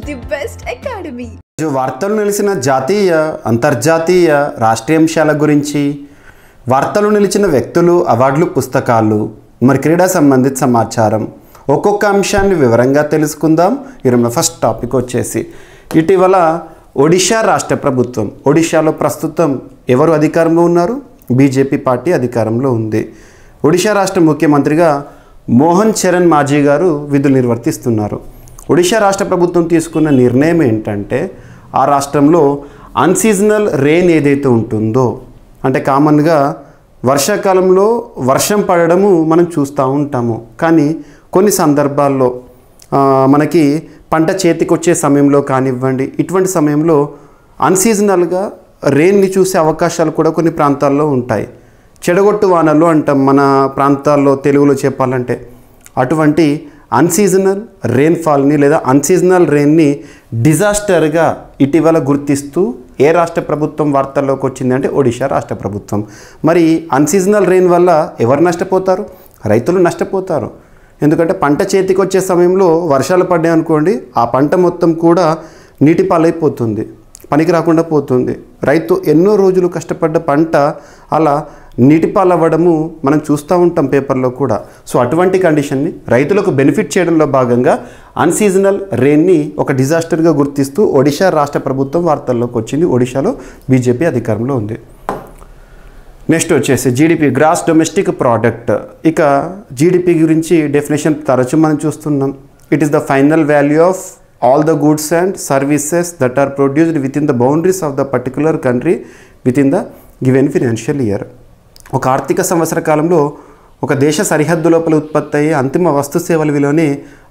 the best academy. వార్తలు నిలిచిన జాతీయ అంతర్జాతీయ రాష్ట్రీయ అంశాల గురించి వార్తలు నిలిచిన వ్యక్తులు అవార్డులు పుస్తకాలు మరి క్రీడా సంబంధిత సమాచారం ఒక్కొక్క అంశాన్ని వివరంగా తెలుసుకుందాం. ఈరోజు ఫస్ట్ టాపిక్ వచ్చేసి ఇటీవల ఒడిషా రాష్ట్ర ప్రభుత్వం ఒడిషాలో ప్రస్తుతం ఎవరు అధికారంలో ఉన్నారు? బీజేపీ పార్టీ అధికారంలో ఉంది. ఒడిషా రాష్ట్ర ముఖ్యమంత్రిగా మోహన్ చరణ్ మాజీ గారు విధులు నిర్వర్తిస్తున్నారు. ఒడిషా రాష్ట్ర ప్రభుత్వం తీసుకున్న నిర్ణయం ఏంటంటే ఆ రాష్ట్రంలో అన్సీజనల్ రెయిన్ ఏదైతే ఉంటుందో అంటే కామన్గా వర్షాకాలంలో వర్షం పడడము మనం చూస్తూ ఉంటాము. కానీ కొన్ని సందర్భాల్లో మనకి పంట చేతికి వచ్చే సమయంలో కానివ్వండి ఇటువంటి సమయంలో అన్సీజనల్గా రెయిన్ని చూసే అవకాశాలు కూడా కొన్ని ప్రాంతాల్లో ఉంటాయి. చెడగొట్టు వానలు అంటాం మన ప్రాంతాల్లో తెలుగులో చెప్పాలంటే. అటువంటి అన్సీజనల్ రెయిన్ఫాల్ని లేదా అన్సీజనల్ రెయిన్ని డిజాస్టర్గా ఇటీవల గుర్తిస్తూ ఏ రాష్ట్ర ప్రభుత్వం వార్తల్లోకి వచ్చిందంటే ఒడిషా రాష్ట్ర ప్రభుత్వం. మరి అన్సీజనల్ రెయిన్ వల్ల ఎవరు నష్టపోతారు? రైతులు నష్టపోతారు. ఎందుకంటే పంట చేతికి వచ్చే సమయంలో వర్షాలు పడ్డాయి అనుకోండి, ఆ పంట మొత్తం కూడా నీటి పాలైపోతుంది, పనికి రాకుండా పోతుంది. రైతు ఎన్నో రోజులు కష్టపడ్డ పంట అలా నీటి పాలవ్వడము మనం చూస్తూ ఉంటాం పేపర్లో కూడా. సో అటువంటి కండిషన్ని రైతులకు బెనిఫిట్ చేయడంలో భాగంగా అన్సీజనల్ రెయిన్ని ఒక డిజాస్టర్గా గుర్తిస్తూ ఒడిషా రాష్ట్ర ప్రభుత్వం వార్తల్లోకి వచ్చింది. ఒడిషాలో బీజేపీ అధికారంలో ఉంది. నెక్స్ట్ వచ్చేసి జీడిపి, గ్రాస్ డొమెస్టిక్ ప్రోడక్ట్. ఇక జీడిపి గురించి డెఫినేషన్ తరచు మనం చూస్తున్నాం. It is the final value of all the goods and services that are produced within the boundaries of the particular country within the given financial year. ఒక ఆర్థిక సంవత్సర కాలంలో ఒక దేశ సరిహద్దు లోపల ఉత్పత్తి అయ్యే అంతిమ వస్తు సేవల విలువని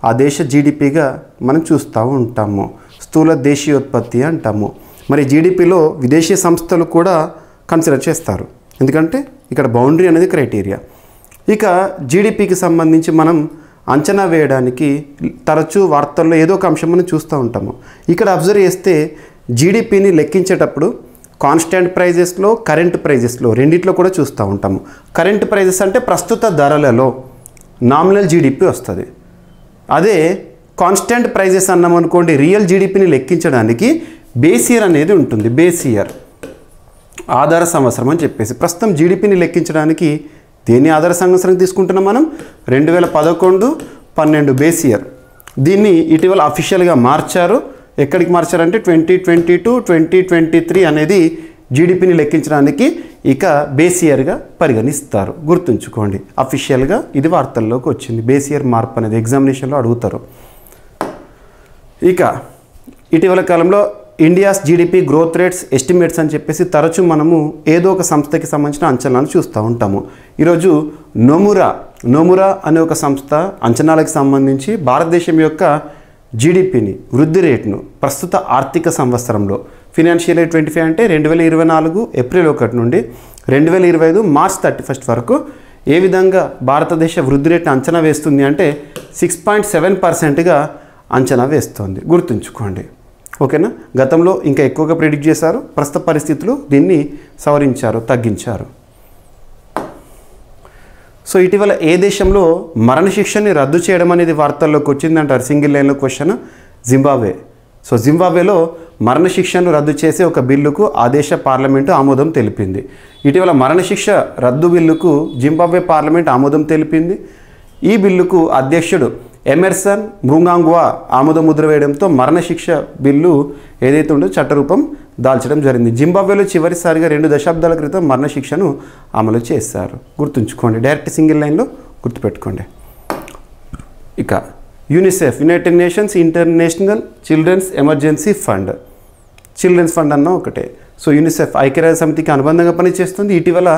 ఆ దేశ జీడిపిగా మనం చూస్తూ ఉంటాము. స్థూల దేశీయోత్పత్తి అంటాము. మరి జీడిపిలో విదేశీ సంస్థలు కూడా కన్సిడర్ చేస్తారు, ఎందుకంటే ఇక్కడ బౌండరీ అనేది క్రైటీరియా. ఇక జీడిపికి సంబంధించి మనం అంచనా వేయడానికి తరచూ వార్తల్లో ఏదో ఒక అంశం మనం చూస్తూ ఉంటాము. ఇక్కడ అబ్జర్వ్ చేస్తే జీడిపిని లెక్కించేటప్పుడు కాన్స్టాంట్ ప్రైజెస్లో కరెంట్ ప్రైజెస్లో రెండిట్లో కూడా చూస్తూ ఉంటాము. కరెంట్ ప్రైజెస్ అంటే ప్రస్తుత ధరలలో నామినల్ జీడిపి వస్తుంది. అదే కాన్స్టాంట్ ప్రైజెస్ అన్నాం అనుకోండి, రియల్ జీడిపిని లెక్కించడానికి బేస్ ఇయర్ అనేది ఉంటుంది. బేస్ ఇయర్ ఆధార సంవత్సరం అని చెప్పేసి ప్రస్తుతం జీడిపిని లెక్కించడానికి దేని ఆధార సంవత్సరం తీసుకుంటున్నాం మనం? 2011-12 బేస్ ఇయర్. దీన్ని ఇటీవల అఫీషియల్గా మార్చారు. ఎక్కడికి మార్చారంటే 2022-2023 అనేది జీడిపిని లెక్కించడానికి ఇక బేస్ ఇయర్గా పరిగణిస్తారు. గుర్తుంచుకోండి, అఫీషియల్గా ఇది వార్తల్లోకి వచ్చింది. బేస్ ఇయర్ మార్పు అనేది ఎగ్జామినేషన్లో అడుగుతారు. ఇక ఇటీవల కాలంలో India's GDP growth rates estimates అని చెప్పేసి తరచూ మనము ఏదో ఒక సంస్థకి సంబంధించిన అంచనాలు చూస్తూ ఉంటాము. ఈరోజు నోమురా అనే ఒక సంస్థ అంచనాలకు సంబంధించి భారతదేశం యొక్క జీడిపిని వృద్ధి రేటును ప్రస్తుత ఆర్థిక సంవత్సరంలో ఫినాన్షియల్ ఇయర్ 25 అంటే 2024 ఏప్రిల్ 1 నుండి 2025 మార్చ్ 31 వరకు ఏ విధంగా భారతదేశ వృద్ధి రేటును అంచనా వేస్తుంది అంటే 6.7%గా అంచనా వేస్తుంది. గుర్తుంచుకోండి, ఓకేనా. గతంలో ఇంకా ఎక్కువగా ప్రిడిక్ట్ చేశారు, ప్రస్తుత పరిస్థితులు దీన్ని సవరించారు, తగ్గించారు. సో ఇటీవల ఏ దేశంలో మరణశిక్షని రద్దు చేయడం అనేది వార్తల్లోకి వచ్చిందంటారు? సింగిల్ లైన్లో క్వశ్చన్, జింబాబ్వే. సో జింబాబ్వేలో మరణశిక్షను రద్దు చేసే ఒక బిల్లుకు ఆ దేశ పార్లమెంటు ఆమోదం తెలిపింది. ఇటీవల మరణశిక్ష రద్దు బిల్లుకు జింబాబ్వే పార్లమెంట్ ఆమోదం తెలిపింది. ఈ బిల్లుకు అధ్యక్షుడు ఎమర్సన్ మ్రుంగాంగ్వా ఆమోద ముద్ర వేయడంతో మరణశిక్ష బిల్లు ఏదైతే ఉందో చట్టరూపం దాల్చడం జరిగింది. జింబాబ్వేలో చివరిసారిగా 2 దశాబ్దాల క్రితం మరణశిక్షను అమలు చేశారు. గుర్తుంచుకోండి, డైరెక్ట్ సింగిల్ లైన్లో గుర్తుపెట్టుకోండి. ఇక UNICEF, united nations international children's emergency fund, children's fund అన్న ఒకటే. సో యూనిసెఫ్ ఐక్యరాజ్య సమితికి అనుబంధంగా పనిచేస్తుంది. ఇటీవల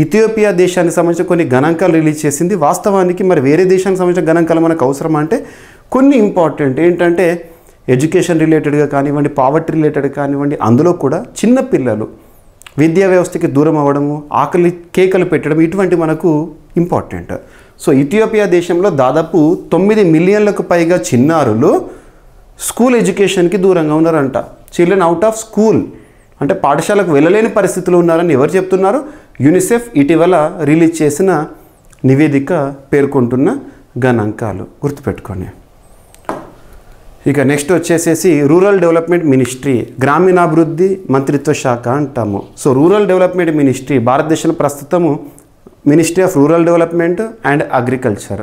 ఇథియోపియా దేశానికి సంబంధించిన కొన్ని గణాంకాలు రిలీజ్ చేసింది. వాస్తవానికి మరి వేరే దేశానికి సంబంధించిన గణాంకాలు మనకు అవసరం అంటే కొన్ని ఇంపార్టెంట్ ఏంటంటే ఎడ్యుకేషన్ రిలేటెడ్గా కానివ్వండి, పావర్టీ రిలేటెడ్ కానివ్వండి, అందులో కూడా చిన్న పిల్లలు విద్యా వ్యవస్థకి దూరం అవ్వడము, ఆకలి కేకలు పెట్టడం ఇటువంటి మనకు ఇంపార్టెంట్. సో ఇథియోపియా దేశంలో దాదాపు 9 మిలియన్లకు పైగా చిన్నారులు స్కూల్ ఎడ్యుకేషన్కి దూరంగా ఉన్నారంట. చిల్డ్రన్ అవుట్ ఆఫ్ స్కూల్ అంటే పాఠశాలకు వెళ్ళలేని పరిస్థితులు ఉన్నారని ఎవరు చెప్తున్నారు? యూనిసెఫ్ ఇటీవల రిలీజ్ చేసిన నివేదిక పేర్కొంటున్న గణాంకాలు. గుర్తుపెట్టుకోండి. ఇక నెక్స్ట్ వచ్చేసేసి రూరల్ డెవలప్మెంట్ మినిస్ట్రీ, గ్రామీణాభివృద్ధి మంత్రిత్వ శాఖ అంటాము. సో రూరల్ డెవలప్మెంట్ మినిస్ట్రీ భారతదేశంలో ప్రస్తుతము ministry of rural development and agriculture,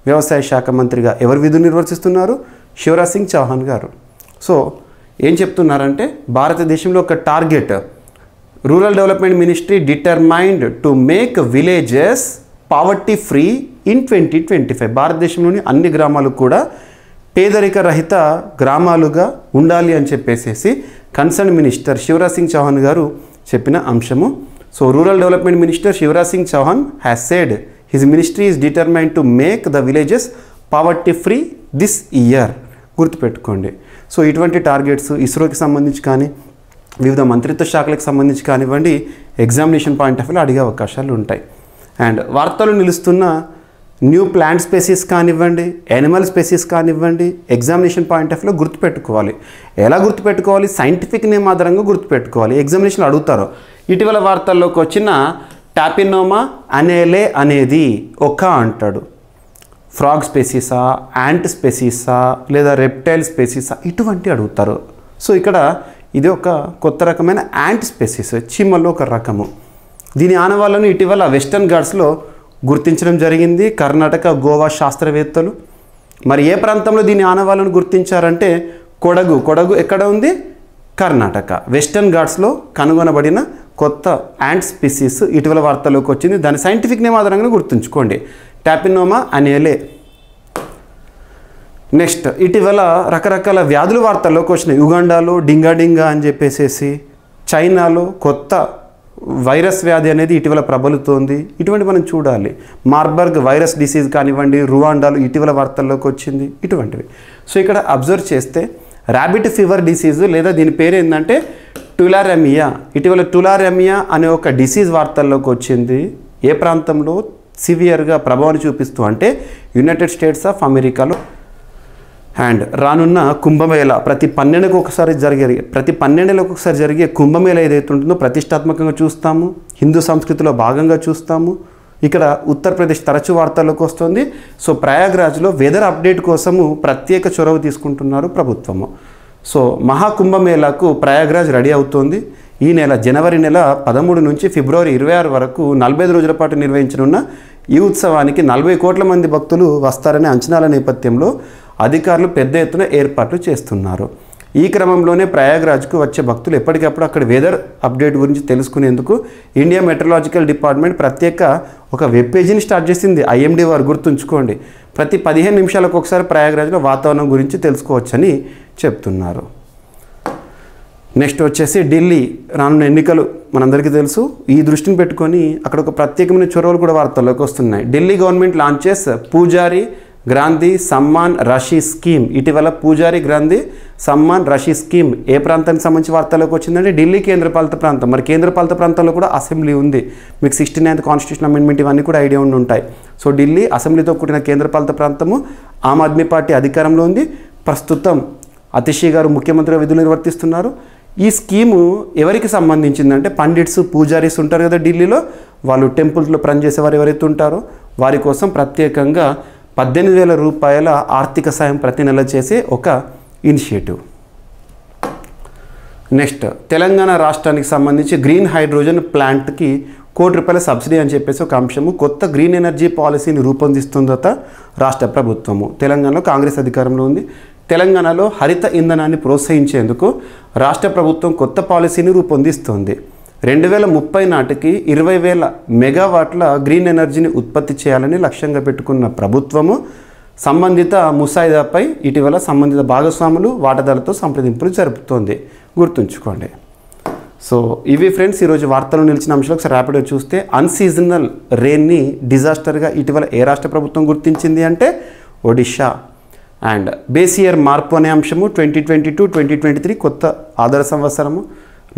వ్యవసాయ శాఖ మంత్రిగా ఎవరు విధులు నిర్వర్తిస్తున్నారు? శివరాజ్ సింగ్ చౌహాన్ గారు. సో ఏం చెప్తున్నారంటే భారతదేశంలో ఒక target, rural development ministry determined to make villages poverty free in 2025. భారతదేశంలోని అన్ని గ్రామాలు కూడా పేదరిక రహిత గ్రామాలుగా ఉండాలి అని చెప్పేసి కన్సర్న్ మినిస్టర్ శివరాజ్ సింగ్ చౌహాన్ గారు చెప్పిన అంశము. So rural development minister Shivraj Singh Chouhan has said his ministry is determined to make the villages poverty free this year. గుర్తుపెట్టుకోండి. సో ఇటువంటి టార్గెట్స్ ఇస్రోకి సంబంధించి కానీ వివిధ మంత్రిత్వ శాఖలకు సంబంధించి కానివ్వండి ఎగ్జామినేషన్ పాయింట్ ఆఫ్ వ్యూలో అడిగే అవకాశాలు ఉంటాయి. అండ్ వార్తలు నిలుస్తున్న న్యూ ప్లాంట్ స్పెసీస్ కానివ్వండి, యానిమల్ స్పెసీస్ కానివ్వండి, ఎగ్జామినేషన్ పాయింట్ ఆఫ్ వ్యూలో గుర్తుపెట్టుకోవాలి. ఎలా గుర్తుపెట్టుకోవాలి? సైంటిఫిక్ నేమ్ ఆధారంగా గుర్తుపెట్టుకోవాలి. ఎగ్జామినేషన్లో అడుగుతారు. ఇటీవల వార్తల్లోకి వచ్చిన టాపినోమా అనేలే అనేది ఒక అంటాడు. ఫ్రాగ్ స్పెసీసా, యాంట్ స్పెసీసా, లేదా రెప్టైల్ స్పెసీసా, ఇటువంటి అడుగుతారు. సో ఇక్కడ ఇది ఒక కొత్త రకమైన యాంట్ స్పెసీస్, చీమల్లో ఒక రకము. దీని ఆనవాళ్ళను ఇటీవల వెస్టర్న్ ఘాట్స్లో గుర్తించడం జరిగింది కర్ణాటక, గోవా శాస్త్రవేత్తలు. మరి ఏ ప్రాంతంలో దీని ఆనవాళ్ళను గుర్తించారంటే కొడగు ఎక్కడ ఉంది? కర్ణాటక. వెస్టర్న్ ఘాట్స్లో కనుగొనబడిన కొత్త యాంట్ స్పెసీస్ ఇటీవల వార్తల్లోకి వచ్చింది. దాని సైంటిఫిక్ నేమ్ ఆధారంగా గుర్తుంచుకోండి, టాపినోమా అనేలే. నెక్స్ట్ ఇటీవల రకరకాల వ్యాధుల వార్తల్లోకి వచ్చినాయి. యుగాండాలో డింగా అని చెప్పేసి, చైనాలో కొత్త వైరస్ వ్యాధి అనేది ఇటీవల ప్రబలుతోంది. ఇటువంటి మనం చూడాలి. మార్బర్గ్ వైరస్ డిసీజ్ కానివ్వండి, రువాండాలో ఇటీవల వార్తల్లోకి వచ్చింది, ఇటువంటివి. సో ఇక్కడ అబ్జర్వ్ చేస్తే ర్యాబిట్ ఫీవర్ డిసీజ్ లేదా దీని పేరు ఏంటంటే టులారెమియా. ఇటీవల టులారెమియా అనే ఒక డిసీజ్ వార్తల్లోకి వచ్చింది. ఏ ప్రాంతంలో సివియర్గా ప్రభావాన్ని చూపిస్తూ అంటే యునైటెడ్ స్టేట్స్ ఆఫ్ అమెరికాలో. అండ్ రానున్న కుంభమేళ ప్రతి 12 ఒకసారి జరిగే కుంభమేళ ఏదైతే ఉంటుందో ప్రతిష్టాత్మకంగా చూస్తాము, హిందూ సంస్కృతిలో భాగంగా చూస్తాము. ఇక్కడ ఉత్తరప్రదేశ్ తరచూ వార్తల్లోకి వస్తుంది. సో ప్రయాగ్రాజ్లో వెదర్ అప్డేట్ కోసము ప్రత్యేక చొరవ తీసుకుంటున్నారు ప్రభుత్వము. సో మహాకుంభమేళాకు ప్రయాగ్రాజ్ రెడీ అవుతోంది. ఈ నెల జనవరి నెల 13 నుంచి ఫిబ్రవరి 26 వరకు 45 రోజుల పాటు నిర్వహించనున్న ఈ ఉత్సవానికి 40 కోట్ల మంది భక్తులు వస్తారనే అంచనాల నేపథ్యంలో అధికారులు పెద్ద ఎత్తున ఏర్పాట్లు చేస్తున్నారు. ఈ క్రమంలోనే ప్రయాగ్రాజ్కు వచ్చే భక్తులు ఎప్పటికప్పుడు అక్కడ వెదర్ అప్డేట్ గురించి తెలుసుకునేందుకు ఇండియా మెట్రలాజికల్ డిపార్ట్మెంట్ ప్రత్యేక ఒక వెబ్ పేజీని స్టార్ట్ చేసింది. ఐఎండీ వారు గుర్తుంచుకోండి. ప్రతి 15 నిమిషాలకు ఒకసారి ప్రయాగ్రాజ్లో వాతావరణం గురించి తెలుసుకోవచ్చని చెప్తున్నారు. నెక్స్ట్ వచ్చేసి ఢిల్లీ రానున్న ఎన్నికలు మనందరికీ తెలుసు. ఈ దృష్టిని పెట్టుకొని అక్కడ ఒక ప్రత్యేకమైన చొరవలు కూడా వార్తల్లోకి వస్తున్నాయి. ఢిల్లీ గవర్నమెంట్ లాంచెస్ పూజారి గాంధీ సమ్మాన్ రషీ స్కీమ్. ఇటీవల పూజారి గాంధీ సమ్మాన్ రషీ స్కీమ్ ఏ ప్రాంతానికి సంబంధించి వార్తల్లోకి వచ్చిందంటే ఢిల్లీ కేంద్రపాలిత ప్రాంతం. మరి కేంద్రపాలిత ప్రాంతంలో కూడా అసెంబ్లీ ఉంది. మీకు 69th కాన్స్టిట్యూషన్ అమెండ్మెంట్ ఇవన్నీ కూడా ఐడియా ఉండి ఉంటాయి. సో ఢిల్లీ అసెంబ్లీతో కూడిన కేంద్రపాలిత ప్రాంతము. ఆమ్ ఆద్మీ పార్టీ అధికారంలో ఉంది. ప్రస్తుతం అతిషి గారు ముఖ్యమంత్రిగా విధులు నిర్వర్తిస్తున్నారు. ఈ స్కీము ఎవరికి సంబంధించిందంటే పండిట్స్, పూజారీస్ ఉంటారు కదా ఢిల్లీలో, వాళ్ళు టెంపుల్స్లో పనిచేసేవారు ఎవరైతే ఉంటారో వారి కోసం ప్రత్యేకంగా 18,000 రూపాయల ఆర్థిక సాయం ప్రతి నెల చేసే ఒక ఇనిషియేటివ్. నెక్స్ట్ తెలంగాణ రాష్ట్రానికి సంబంధించి గ్రీన్ హైడ్రోజన్ ప్లాంట్కి ₹1 సబ్సిడీ అని చెప్పేసి ఒక అంశము. కొత్త గ్రీన్ ఎనర్జీ పాలసీని రూపొందిస్తుందట రాష్ట్ర ప్రభుత్వము. తెలంగాణలో కాంగ్రెస్ అధికారంలో ఉంది. తెలంగాణలో హరిత ఇంధనాన్ని ప్రోత్సహించేందుకు రాష్ట్ర ప్రభుత్వం కొత్త పాలసీని రూపొందిస్తోంది. 2030 నాటికి 20,000 మెగావాట్ల గ్రీన్ ఎనర్జీని ఉత్పత్తి చేయాలని లక్ష్యంగా పెట్టుకున్న ప్రభుత్వము సంబంధిత ముసాయిదాపై ఇటీవల సంబంధిత భాగస్వాములు వాటాదారులతో సంప్రదింపులు జరుపుతోంది. గుర్తుంచుకోండి. సో ఇవి ఫ్రెండ్స్ ఈరోజు వార్తలు నిలిచిన అంశాలు. ఒకసారి ర్యాపిడ్గా చూస్తే అన్సీజనల్ రెయిన్ని డిజాస్టర్గా ఇటీవల ఏ రాష్ట్ర ప్రభుత్వం గుర్తించింది అంటే ఒడిషా. అండ్ బేస్ ఇయర్ మార్పు అనే అంశము 2022-2023 కొత్త ఆధార సంవత్సరము.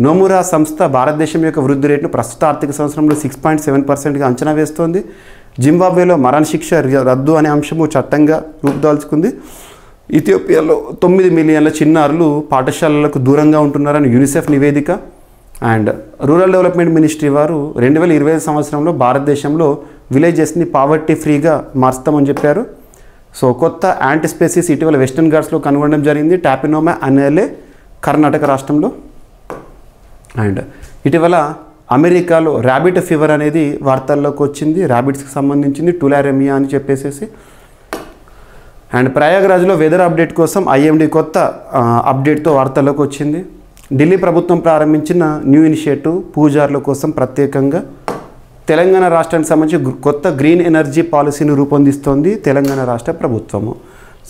నోమురా సంస్థ భారతదేశం యొక్క వృద్ధి రేటును ప్రస్తుత ఆర్థిక సంవత్సరంలో 6.7%గా అంచనా వేస్తోంది. జింబాబ్వేలో మరణశిక్ష రద్దు అనే అంశము చట్టంగా రూపుదాల్చుకుంది. ఇథియోపియాలో 9 మిలియన్ల చిన్నారులు పాఠశాలలకు దూరంగా ఉంటున్నారని యూనిసెఫ్ నివేదిక. అండ్ రూరల్ డెవలప్మెంట్ మినిస్ట్రీ వారు 2025 సంవత్సరంలో భారతదేశంలో విలేజెస్ని పావర్టీ ఫ్రీగా మార్చుతామని చెప్పారు. సో కొత్త యాంటీ స్పీసీస్ ఇటీవల వెస్టర్న్ ఘాట్స్లో కనుగొనడం జరిగింది, టాపినోమా అనేలే, కర్ణాటక రాష్ట్రంలో. అండ్ ఇటీవల అమెరికాలో ర్యాబిట్ ఫీవర్ అనేది వార్తల్లోకి వచ్చింది, ర్యాబిట్స్కి సంబంధించింది, టులారెమియా అని చెప్పేసి. అండ్ ప్రయాగ్రాజ్లో వెదర్ అప్డేట్ కోసం ఐఎండీ కొత్త అప్డేట్తో వార్తల్లోకి వచ్చింది. ఢిల్లీ ప్రభుత్వం ప్రారంభించిన న్యూ ఇనిషియేటివ్ పూజార్ల కోసం ప్రత్యేకంగా తెలంగాణ రాష్ట్రానికి సంబంధించి కొత్త గ్రీన్ ఎనర్జీ పాలసీని రూపొందిస్తోంది తెలంగాణ రాష్ట్ర ప్రభుత్వము.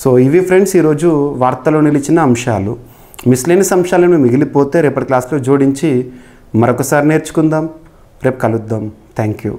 సో ఇవి ఫ్రెండ్స్ ఈరోజు వార్తలో నిలిచిన అంశాలు. మిస్లేనియస్ అంశాలను మిగిలిపోతే రేపటి క్లాస్లో జోడించి మరొకసారి నేర్చుకుందాం. రేపు కలుద్దాం. Thank you.